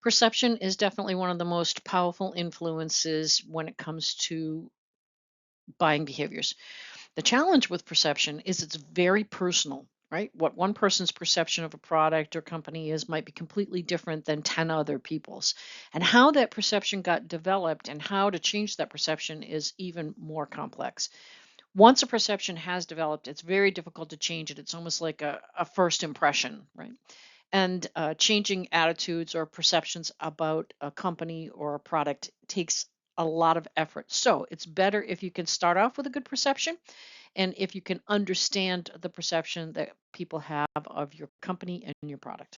Perception is definitely one of the most powerful influences when it comes to buying behaviors. The challenge with perception is it's very personal, right? What one person's perception of a product or company is might be completely different than 10 other people's. And how that perception got developed and how to change that perception is even more complex. Once a perception has developed, it's very difficult to change it. It's almost like a first impression, right? And changing attitudes or perceptions about a company or a product takes a lot of effort. So it's better if you can start off with a good perception and if you can understand the perception that people have of your company and your product.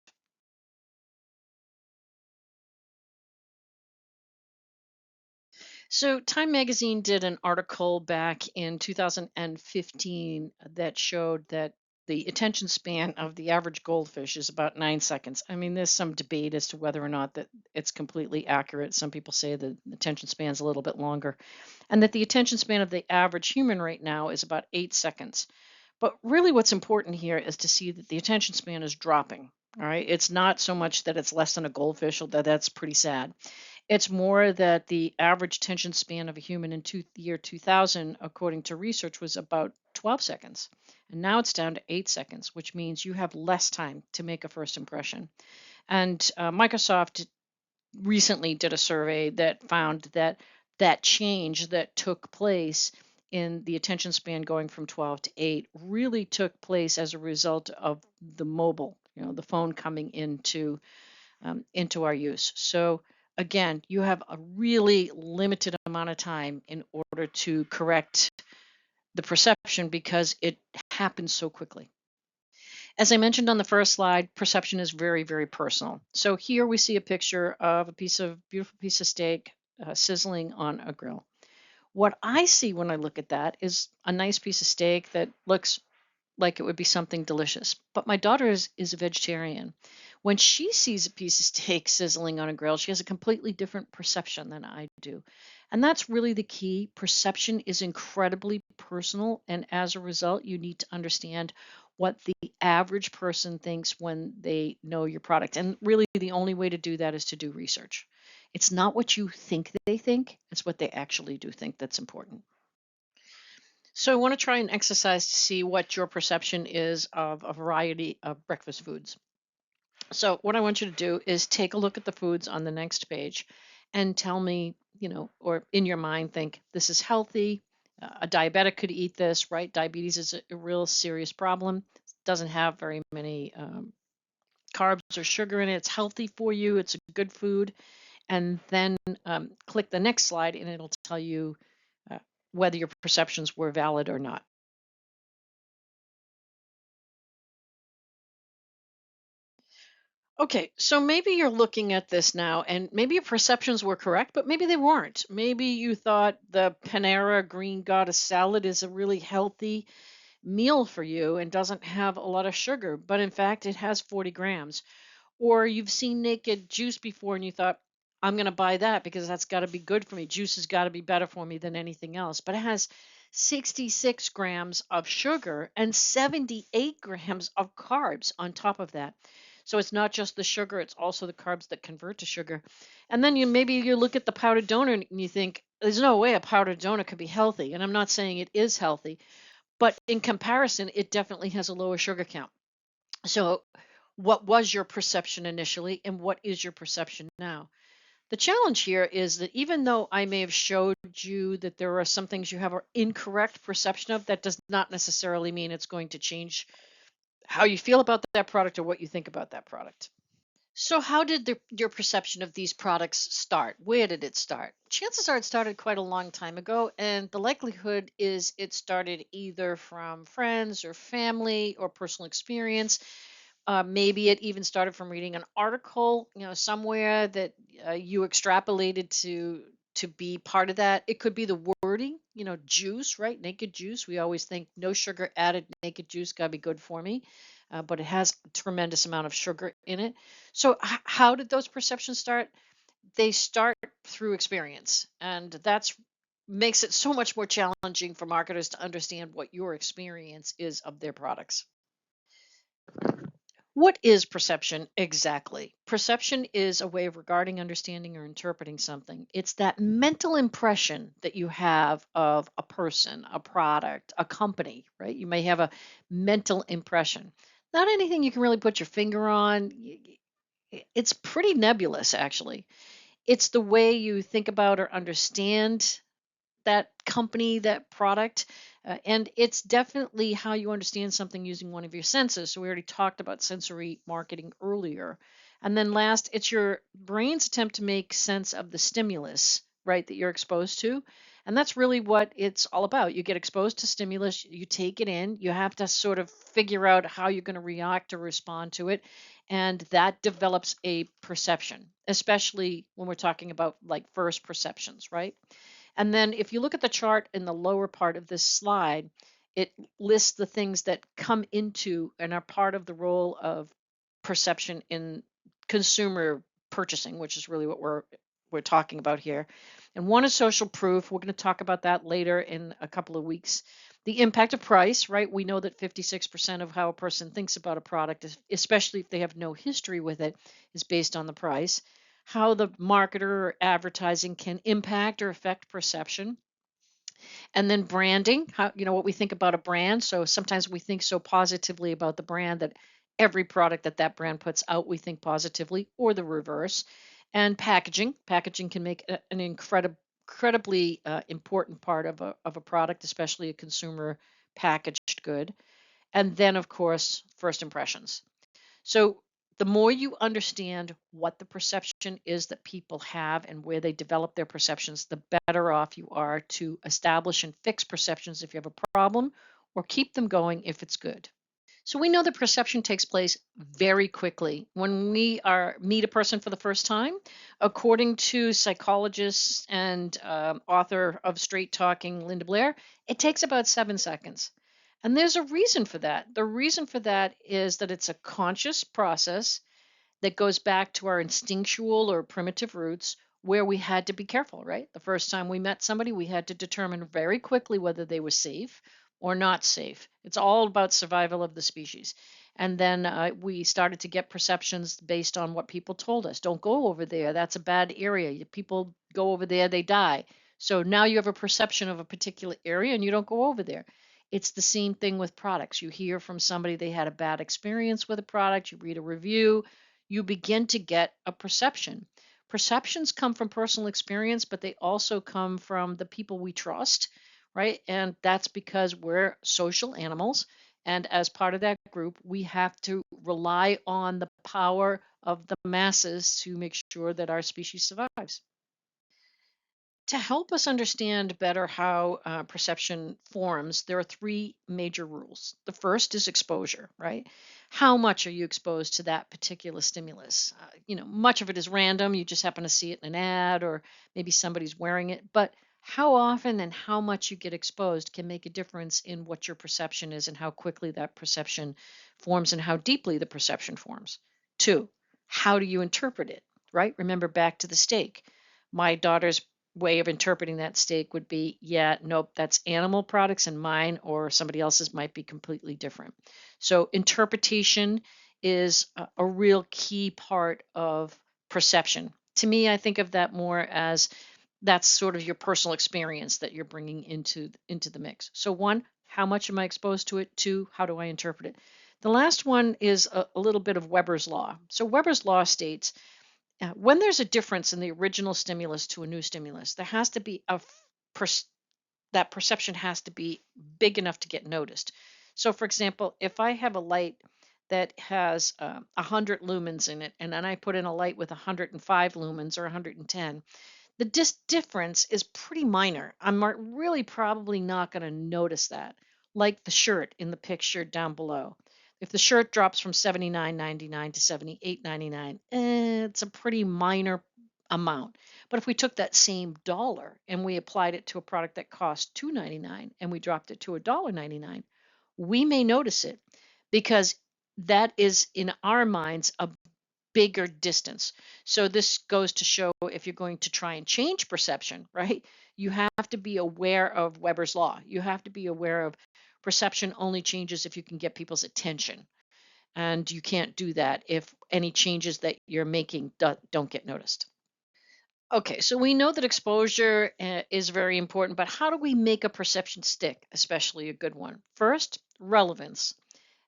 So, Time Magazine did an article back in 2015 that showed that the attention span of the average goldfish is about 9 seconds. I mean, there's some debate as to whether or not that it's completely accurate. Some people say the attention span is a little bit longer, and that the attention span of the average human right now is about 8 seconds. But really, what's important here is to see that the attention span is dropping. All right. It's not so much that it's less than a goldfish, although that's pretty sad. It's more that the average attention span of a human in year 2000, according to research, was about 12 seconds. And now it's down to 8 seconds, which means you have less time to make a first impression. And Microsoft recently did a survey that found that that change that took place in the attention span going from 12 to 8 really took place as a result of the mobile, the phone coming into our use. So again, you have a really limited amount of time in order to correct the perception because it happens so quickly. As I mentioned on the first slide, perception is very, very personal. So here we see a picture of a beautiful piece of steak sizzling on a grill. What I see when I look at that is a nice piece of steak that looks like it would be something delicious. But my daughter is a vegetarian. When she sees a piece of steak sizzling on a grill, she has a completely different perception than I do. And that's really the key. Perception is incredibly personal. And as a result, you need to understand what the average person thinks when they know your product. And really, the only way to do that is to do research. It's not what you think they think, it's what they actually do think that's important. So I want to try an exercise to see what your perception is of a variety of breakfast foods. So what I want you to do is take a look at the foods on the next page and tell me, or in your mind think this is healthy. A diabetic could eat this, right? Diabetes is a real serious problem. Doesn't have very many carbs or sugar in it. It's healthy for you. It's a good food. And then click the next slide and it'll tell you uh, whether your perceptions were valid or not. Okay, so maybe you're looking at this now and maybe your perceptions were correct, but maybe they weren't. Maybe you thought the Panera Green Goddess salad is a really healthy meal for you and doesn't have a lot of sugar, but in fact it has 40 grams. Or you've seen Naked Juice before and you thought, I'm going to buy that because that's got to be good for me. Juice has got to be better for me than anything else. But it has 66 grams of sugar and 78 grams of carbs on top of that. So it's not just the sugar, it's also the carbs that convert to sugar. And then you look at the powdered donut and you think, there's no way a powdered donut could be healthy. And I'm not saying it is healthy, but in comparison, it definitely has a lower sugar count. So, what was your perception initially, and what is your perception now? The challenge here is that even though I may have showed you that there are some things you have an incorrect perception of, that does not necessarily mean it's going to change how you feel about that product or what you think about that product. So, how did your perception of these products start? Where did it start? Chances are it started quite a long time ago, and the likelihood is it started either from friends or family or personal experience. Maybe it even started from reading an article, somewhere that you extrapolated to be part of that. It could be the wording, juice, right? Naked juice. We always think no sugar added naked juice got to be good for me, but it has a tremendous amount of sugar in it. So, how did those perceptions start? They start through experience, and that's makes it so much more challenging for marketers to understand what your experience is of their products. What is perception exactly? Perception is a way of regarding, understanding, or interpreting something. It's that mental impression that you have of a person, a product, a company, right? You may have a mental impression. Not anything you can really put your finger on. It's pretty nebulous, actually. It's the way you think about or understand that company, that product. And it's definitely how you understand something using one of your senses. So we already talked about sensory marketing earlier. And then last, it's your brain's attempt to make sense of the stimulus, right, that you're exposed to. And that's really what it's all about. You get exposed to stimulus, you take it in, you have to sort of figure out how you're going to react or respond to it. And that develops a perception, especially when we're talking about like first perceptions, right? And then if you look at the chart in the lower part of this slide, it lists the things that come into and are part of the role of perception in consumer purchasing, which is really what we're talking about here. And one is social proof. We're going to talk about that later in a couple of weeks. The impact of price, right? We know that 56% of how a person thinks about a product, especially if they have no history with it, is based on the price. How the marketer or advertising can impact or affect perception. And then branding, how, what we think about a brand. So sometimes we think so positively about the brand that every product that that brand puts out, we think positively, or the reverse. And packaging can make an incredibly important part of a product, especially a consumer packaged good. And then, of course, first impressions. So the more you understand what the perception is that people have and where they develop their perceptions, the better off you are to establish and fix perceptions if you have a problem, or keep them going if it's good. So we know that perception takes place very quickly when we are meet a person for the first time. According to psychologist and author of Straight Talking, Linda Blair, it takes about 7 seconds. And there's a reason for that. The reason for that is that it's a conscious process that goes back to our instinctual or primitive roots where we had to be careful, right? The first time we met somebody, we had to determine very quickly whether they were safe or not safe. It's all about survival of the species. And then we started to get perceptions based on what people told us. Don't go over there. That's a bad area. People go over there, they die. So now you have a perception of a particular area and you don't go over there. It's the same thing with products. You hear from somebody they had a bad experience with a product, you read a review, you begin to get a perception. Perceptions come from personal experience, but they also come from the people we trust, right? And that's because we're social animals. And as part of that group, we have to rely on the power of the masses to make sure that our species survives. To help us understand better how perception forms, there are three major rules. The first is exposure, right? How much are you exposed to that particular stimulus? Much of it is random. You just happen to see it in an ad or maybe somebody's wearing it. But how often and how much you get exposed can make a difference in what your perception is and how quickly that perception forms and how deeply the perception forms. Two, how do you interpret it, right? Remember back to the steak. My daughter's way of interpreting that steak would be, yeah, nope, that's animal products and mine or somebody else's might be completely different. So interpretation is a real key part of perception. To me, I think of that more as that's sort of your personal experience that you're bringing into the mix. So one, how much am I exposed to it? Two, how do I interpret it? The last one is a little bit of Weber's law. So Weber's law states when there's a difference in the original stimulus to a new stimulus, there has to be that perception has to be big enough to get noticed. So, for example, if I have a light that has 100 lumens in it, and then I put in a light with 105 lumens or 110, the difference is pretty minor. I'm really probably not going to notice that, like the shirt in the picture down below. If the shirt drops from 79.99 to 78.99, it's a pretty minor amount. But if we took that same dollar and we applied it to a product that cost $2.99 and we dropped it to $1.99, we may notice it because that is in our minds a bigger distance. So this goes to show if you're going to try and change perception, right? You have to be aware of Weber's law. You have to be aware of perception only changes if you can get people's attention. And you can't do that if any changes that you're making don't get noticed. Okay, so we know that exposure is very important, but how do we make a perception stick, especially a good one? First, relevance.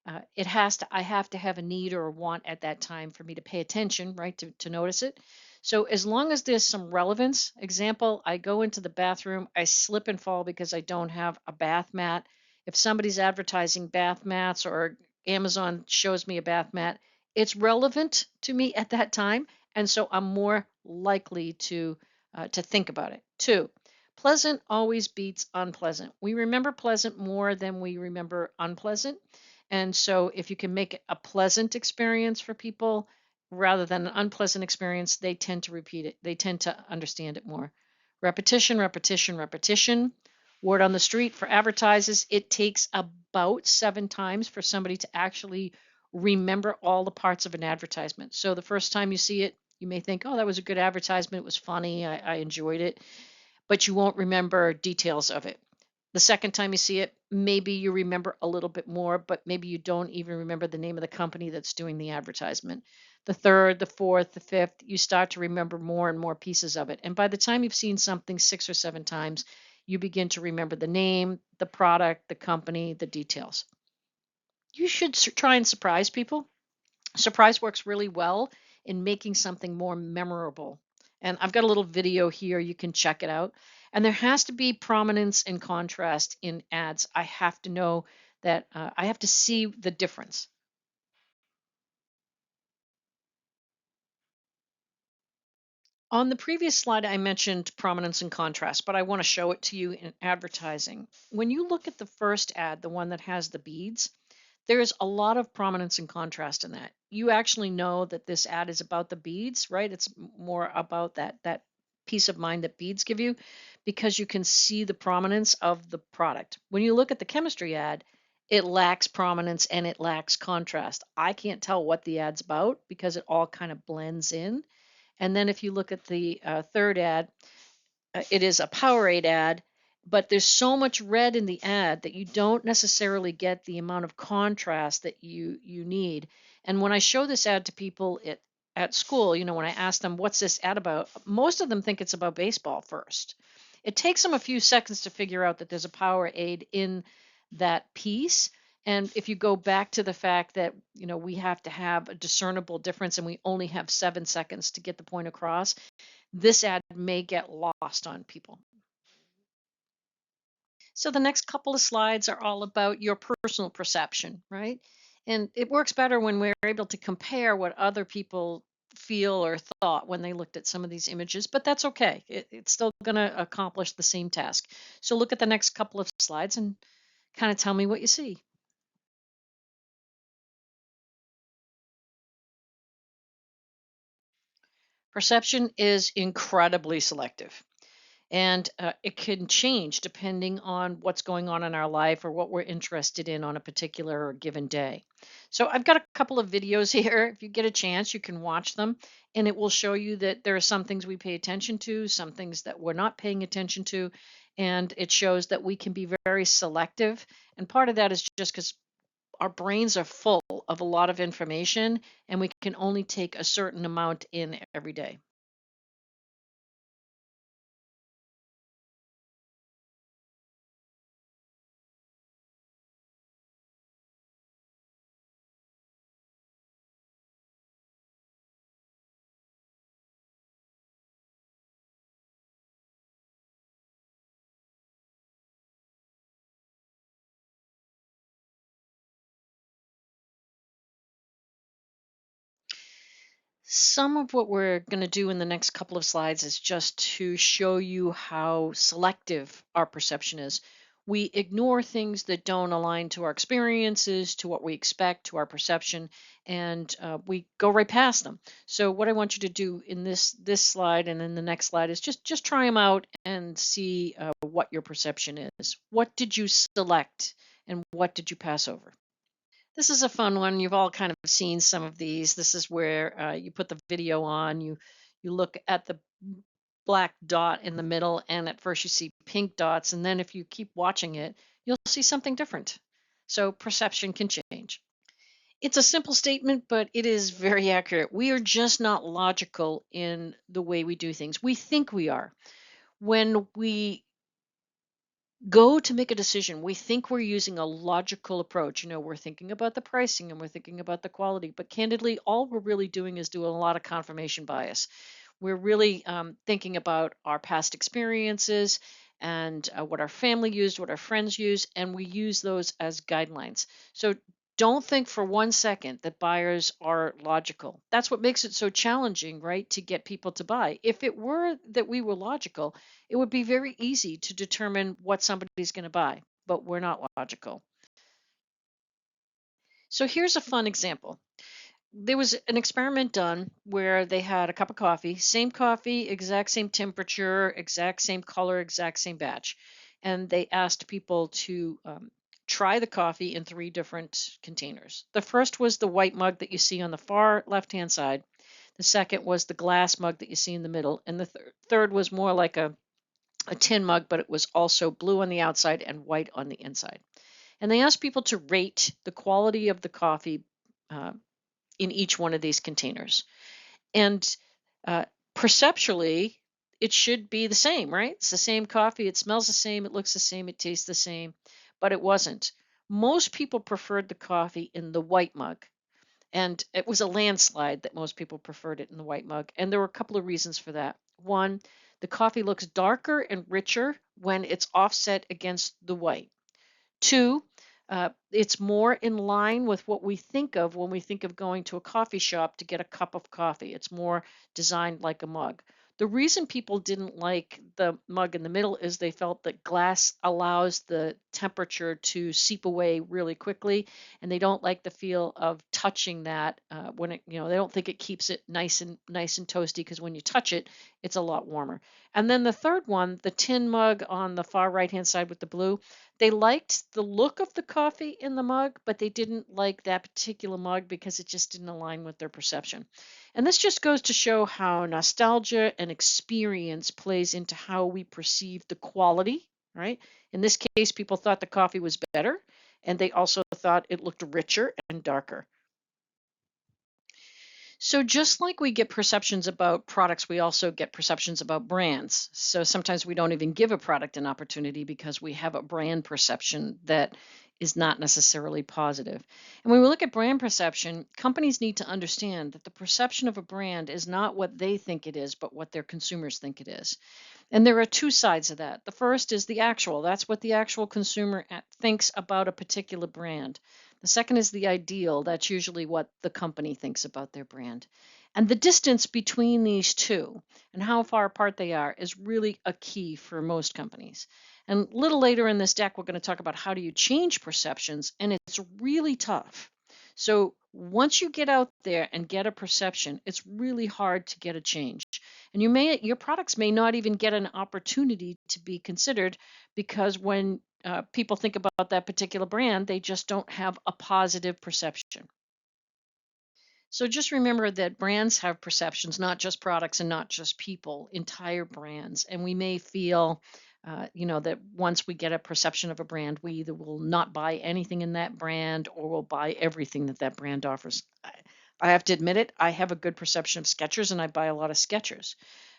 I have to have a need or a want at that time for me to pay attention, right, to notice it. So as long as there's some relevance, example, I go into the bathroom, I slip and fall because I don't have a bath mat. If somebody's advertising bath mats or Amazon shows me a bath mat, it's relevant to me at that time, and so I'm more likely to think about it. Two, pleasant always beats unpleasant. We remember pleasant more than we remember unpleasant. And so if you can make it a pleasant experience for people rather than an unpleasant experience, they tend to repeat it. They tend to understand it more. Repetition, repetition, repetition. Word on the street for advertisers, it takes about 7 times for somebody to actually remember all the parts of an advertisement. So the first time you see it, you may think, oh, that was a good advertisement. It was funny. I enjoyed it. But you won't remember details of it. The second time you see it, maybe you remember a little bit more, but maybe you don't even remember the name of the company that's doing the advertisement. The third, the fourth, the fifth, you start to remember more and more pieces of it. And by the time you've seen something 6 or 7 times, you begin to remember the name, the product, the company, the details. You should try and surprise people. Surprise works really well in making something more memorable. And I've got a little video here. You can check it out. And there has to be prominence and contrast in ads. I have to know that I have to see the difference. On the previous slide, I mentioned prominence and contrast, but I want to show it to you in advertising. When you look at the first ad, the one that has the beads, there's a lot of prominence and contrast in that. You actually know that this ad is about the beads, right? It's more about that peace of mind that beads give you because you can see the prominence of the product. When you look at the chemistry ad, it lacks prominence and it lacks contrast. I can't tell what the ad's about because it all kind of blends in. And then if you look at the third ad, it is a Powerade ad, but there's so much red in the ad that you don't necessarily get the amount of contrast that you need. And when I show this ad to people at school, when I ask them what's this ad about, most of them think it's about baseball first. It takes them a few seconds to figure out that there's a Powerade in that piece. And if you go back to the fact that we have to have a discernible difference and we only have 7 seconds to get the point across, this ad may get lost on people. So the next couple of slides are all about your personal perception, right? And it works better when we're able to compare what other people feel or thought when they looked at some of these images, but that's okay. It's still going to accomplish the same task. So look at the next couple of slides and kind of tell me what you see. Perception is incredibly selective. And it can change depending on what's going on in our life or what we're interested in on a particular or given day. So I've got a couple of videos here. If you get a chance, you can watch them, and it will show you that there are some things we pay attention to, some things that we're not paying attention to, and it shows that we can be very selective. And part of that is just because our brains are full of a lot of information, and we can only take a certain amount in every day. Some of what we're going to do in the next couple of slides is just to show you how selective our perception is. We ignore things that don't align to our experiences, to what we expect, to our perception, and we go right past them. So what I want you to do in this slide and in the next slide is just try them out and see what your perception is. What did you select, and what did you pass over? This is a fun one. You've all kind of seen some of these. This is where you put the video on, you look at the black dot in the middle, and at first you see pink dots, and then if you keep watching it, you'll see something different. So perception can change. It's a simple statement, but it is very accurate. We are just not logical in the way we do things. We think we are. When we go to make a decision, we think we're using a logical approach. We're thinking about the pricing and we're thinking about the quality, but candidly, all we're really doing is doing a lot of confirmation bias. We're really thinking about our past experiences and what our family used, what our friends use, and we use those as guidelines. So don't think for one second that buyers are logical. That's what makes it so challenging, right, to get people to buy. If it were that we were logical, it would be very easy to determine what somebody's going to buy, but we're not logical. So here's a fun example. There was an experiment done where they had a cup of coffee, exact same temperature, exact same color, exact same batch. And they asked people to try the coffee in three different containers. The first was the white mug that you see on the far left hand side. The second was the glass mug that you see in the middle. And the third was more like a tin mug, but it was also blue on the outside and white on the inside. And they asked people to rate the quality of the coffee uh, in each one of these containers. And uh, perceptually, it should be the same, right? It's the same coffee. It smells the same. It looks the same. It tastes the same. But it wasn't. Most people preferred the coffee in the white mug. And it was a landslide that most people preferred it in the white mug. And there were a couple of reasons for that. One, the coffee looks darker and richer when it's offset against the white. Two, it's more in line with what we think of when we think of going to a coffee shop to get a cup of coffee. It's more designed like a mug. The reason people didn't like the mug in the middle is they felt that glass allows the temperature to seep away really quickly, and they don't like the feel of touching that when they don't think it keeps it nice and toasty because when you touch it, it's a lot warmer. And then the third one, the tin mug on the far right hand side with the blue, they liked the look of the coffee in the mug, but they didn't like that particular mug because it just didn't align with their perception. And this just goes to show how nostalgia and experience plays into how we perceive the quality, right? In this case, people thought the coffee was better, and they also thought it looked richer and darker. So just like we get perceptions about products, we also get perceptions about brands. So sometimes we don't even give a product an opportunity because we have a brand perception that is not necessarily positive. And when we look at brand perception, companies need to understand that the perception of a brand is not what they think it is, but what their consumers think it is. And there are two sides of that. The first is the actual. That's what the actual consumer thinks about a particular brand. The second is the ideal. That's usually what the company thinks about their brand. And the distance between these two and how far apart they are is really a key for most companies. And a little later in this deck, we're going to talk about how do you change perceptions, and it's really tough. So once you get out there and get a perception, it's really hard to get a change. And your products may not even get an opportunity to be considered because when people think about that particular brand, they just don't have a positive perception. So just remember that brands have perceptions, not just products and not just people, entire brands. And we may feel, that once we get a perception of a brand, we either will not buy anything in that brand or will buy everything that that brand offers. I have to admit it, I have a good perception of Skechers and I buy a lot of Skechers.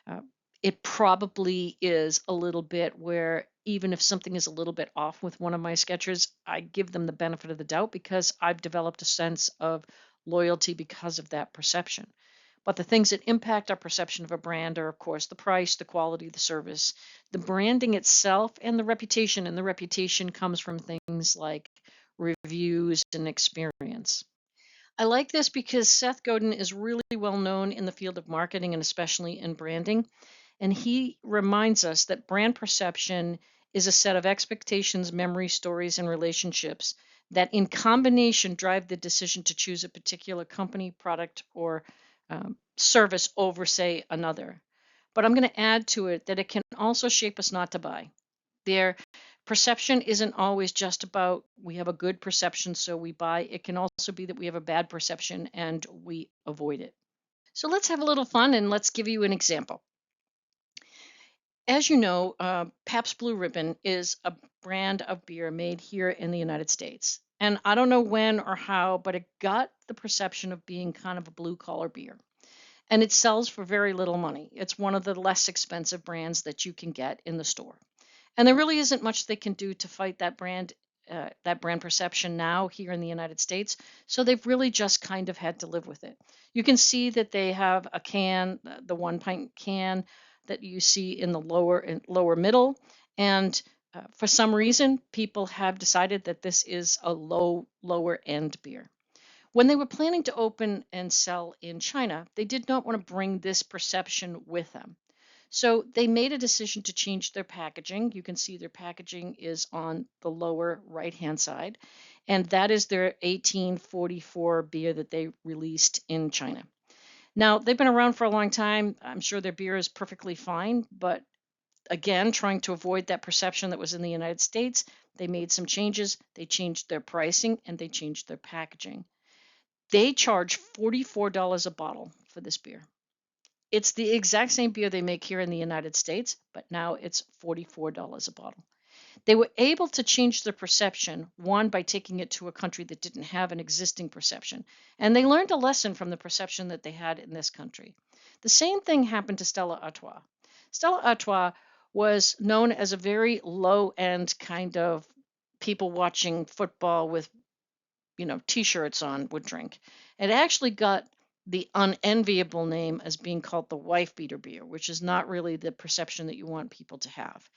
Uh, it probably is a little bit where even if something is a little bit off with one of my Skechers, I give them the benefit of the doubt because I've developed a sense of loyalty because of that perception. But the things that impact our perception of a brand are, of course, the price, the quality, the service, the branding itself, and the reputation. And the reputation comes from things like reviews and experience. I like this because Seth Godin is really well known in the field of marketing and especially in branding. And he reminds us that brand perception is a set of expectations, memories, stories, and relationships that in combination drive the decision to choose a particular company, product, or service over, say, another. But I'm going to add to it that it can also shape us not to buy. Their perception isn't always just about we have a good perception, so we buy. It can also be that we have a bad perception and we avoid it. So let's have a little fun and let's give you an example. As you know, Pabst Blue Ribbon is a brand of beer made here in the United States. And I don't know when or how, but it got the perception of being kind of a blue collar beer. And it sells for very little money. It's one of the less expensive brands that you can get in the store. And there really isn't much they can do to fight that brand perception now here in the United States. So they've really just kind of had to live with it. You can see that they have a can, the 1 pint can that you see in the lower middle, and for some reason, people have decided that this is a lower end beer. When they were planning to open and sell in China, they did not want to bring this perception with them. So they made a decision to change their packaging. You can see their packaging is on the lower right-hand side, and that is their 1844 beer that they released in China. Now, they've been around for a long time. I'm sure their beer is perfectly fine, but again, trying to avoid that perception that was in the United States, they made some changes. They changed their pricing and they changed their packaging. They charge $44 a bottle for this beer. It's the exact same beer they make here in the United States, but now it's $44 a bottle. They were able to change their perception, one, by taking it to a country that didn't have an existing perception. And they learned a lesson from the perception that they had in this country. The same thing happened to Stella Artois. Stella Artois was known as a very low end kind of people watching football with t-shirts on would drink. It actually got the unenviable name as being called the wife beater beer, which is not really the perception that you want people to have.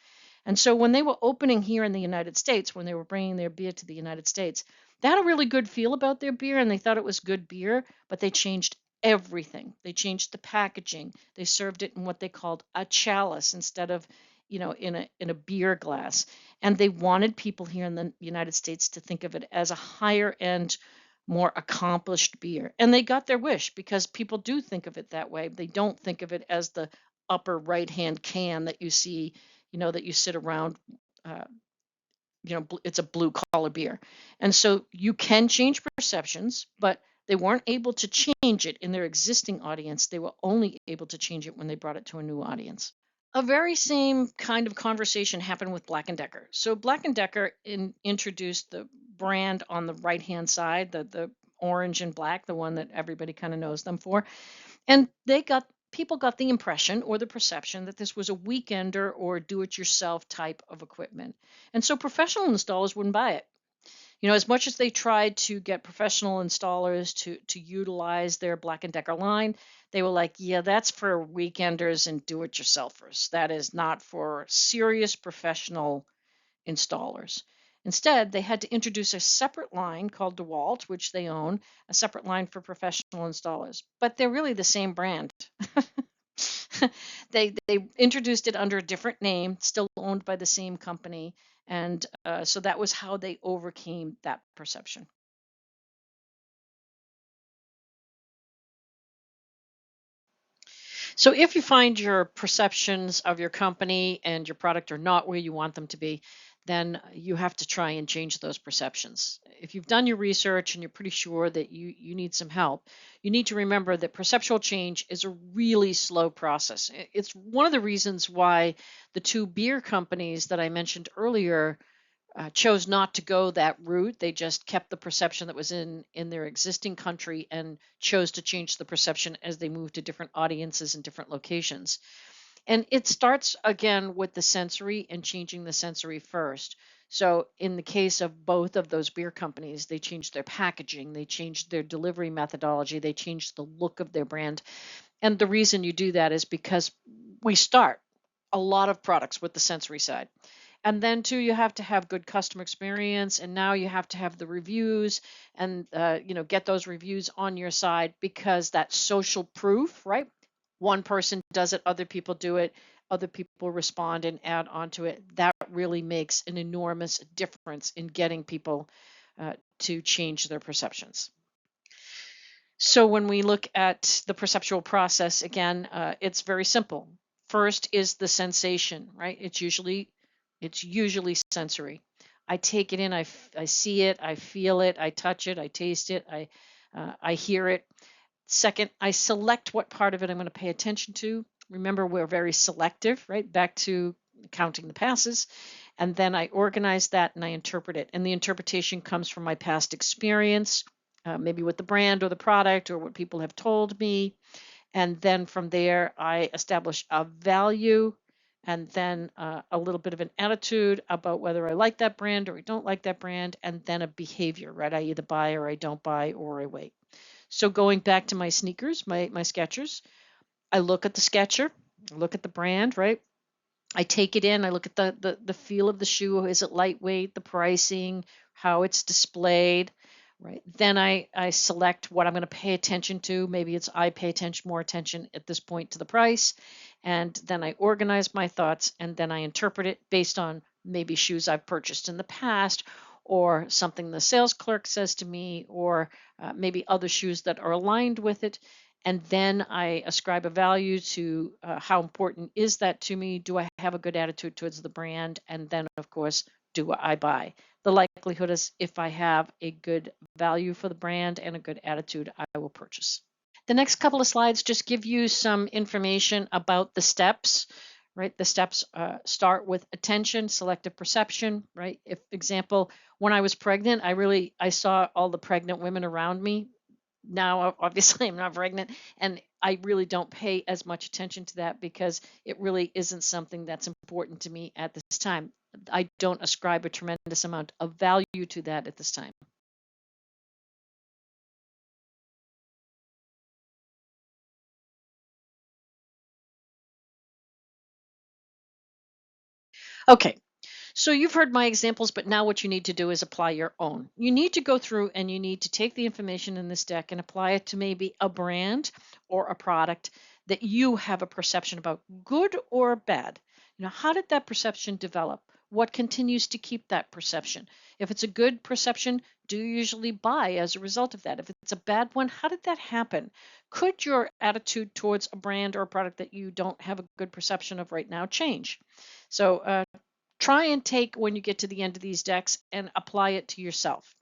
And so when they were opening here in the United States, when they were bringing their beer to the United States, they had a really good feel about their beer and they thought it was good beer, but they changed everything. They changed the packaging. They served it in what they called a chalice instead of, in a beer glass. And they wanted people here in the United States to think of it as a higher end, more accomplished beer. And they got their wish because people do think of it that way. They don't think of it as the upper right hand can that you see, that you sit around. Uh, it's a blue collar beer. And so you can change perceptions, but they weren't able to change it in their existing audience. They were only able to change it when they brought it to a new audience. A very same kind of conversation happened with Black & Decker. So Black & Decker introduced the brand on the right-hand side, the orange and black, the one that everybody kind of knows them for. And people got the impression or the perception that this was a weekender or do-it-yourself type of equipment. And so professional installers wouldn't buy it. As much as they tried to get professional installers to utilize their Black & Decker line, they were like, yeah, that's for weekenders and do-it-yourselfers. That is not for serious professional installers. Instead, they had to introduce a separate line called DeWalt, which they own, a separate line for professional installers. But they're really the same brand. They introduced it under a different name, still owned by the same company, and so that was how they overcame that perception. So if you find your perceptions of your company and your product are not where you want them to be, then you have to try and change those perceptions. If you've done your research and you're pretty sure that you need some help, you need to remember that perceptual change is a really slow process. It's one of the reasons why the two beer companies that I mentioned earlier chose not to go that route. They just kept the perception that was in their existing country and chose to change the perception as they moved to different audiences and different locations. And it starts again with the sensory and changing the sensory first. So in the case of both of those beer companies, they changed their packaging, they changed their delivery methodology, they changed the look of their brand. And the reason you do that is because we start a lot of products with the sensory side. And then too, you have to have good customer experience, and now you have to have the reviews, and get those reviews on your side because that's social proof, right? One person does it, other people do it, other people respond and add on to it. That really makes an enormous difference in getting people to change their perceptions. So when we look at the perceptual process, again, it's very simple. First is the sensation, right? It's usually sensory. I take it in, I see it, I feel it, I touch it, I taste it, I hear it. Second, I select what part of it I'm going to pay attention to. Remember, we're very selective, right? Back to counting the passes. And then I organize that and I interpret it. And the interpretation comes from my past experience, maybe with the brand or the product or what people have told me. And then from there, I establish a value and then a little bit of an attitude about whether I like that brand or I don't like that brand, and then a behavior, right? I either buy or I don't buy or I wait. So going back to my sneakers, my Skechers, I look at the Sketcher, I look at the brand, right? I take it in, I look at the feel of the shoe. Is it lightweight, the pricing, how it's displayed, right? Then I select what I'm going to pay attention to. Maybe it's I pay more attention at this point to the price. And then I organize my thoughts and then I interpret it based on maybe shoes I've purchased in the past or something the sales clerk says to me or maybe other shoes that are aligned with it. And then I ascribe a value to how important is that to me? Do I have a good attitude towards the brand? And then, of course, do I buy? The likelihood is if I have a good value for the brand and a good attitude, I will purchase. The next couple of slides just give you some information about the steps, right? The steps start with attention, selective perception, right? If example, when I was pregnant, I saw all the pregnant women around me. Now, obviously, I'm not pregnant, and I really don't pay as much attention to that because it really isn't something that's important to me at this time. I don't ascribe a tremendous amount of value to that at this time. Okay, so you've heard my examples, but now what you need to do is apply your own. You need to go through and you need to take the information in this deck and apply it to maybe a brand or a product that you have a perception about, good or bad. How did that perception develop? What continues to keep that perception? If it's a good perception, do you usually buy as a result of that? If it's a bad one, how did that happen? Could your attitude towards a brand or a product that you don't have a good perception of right now change? So try and take when you get to the end of these decks and apply it to yourself.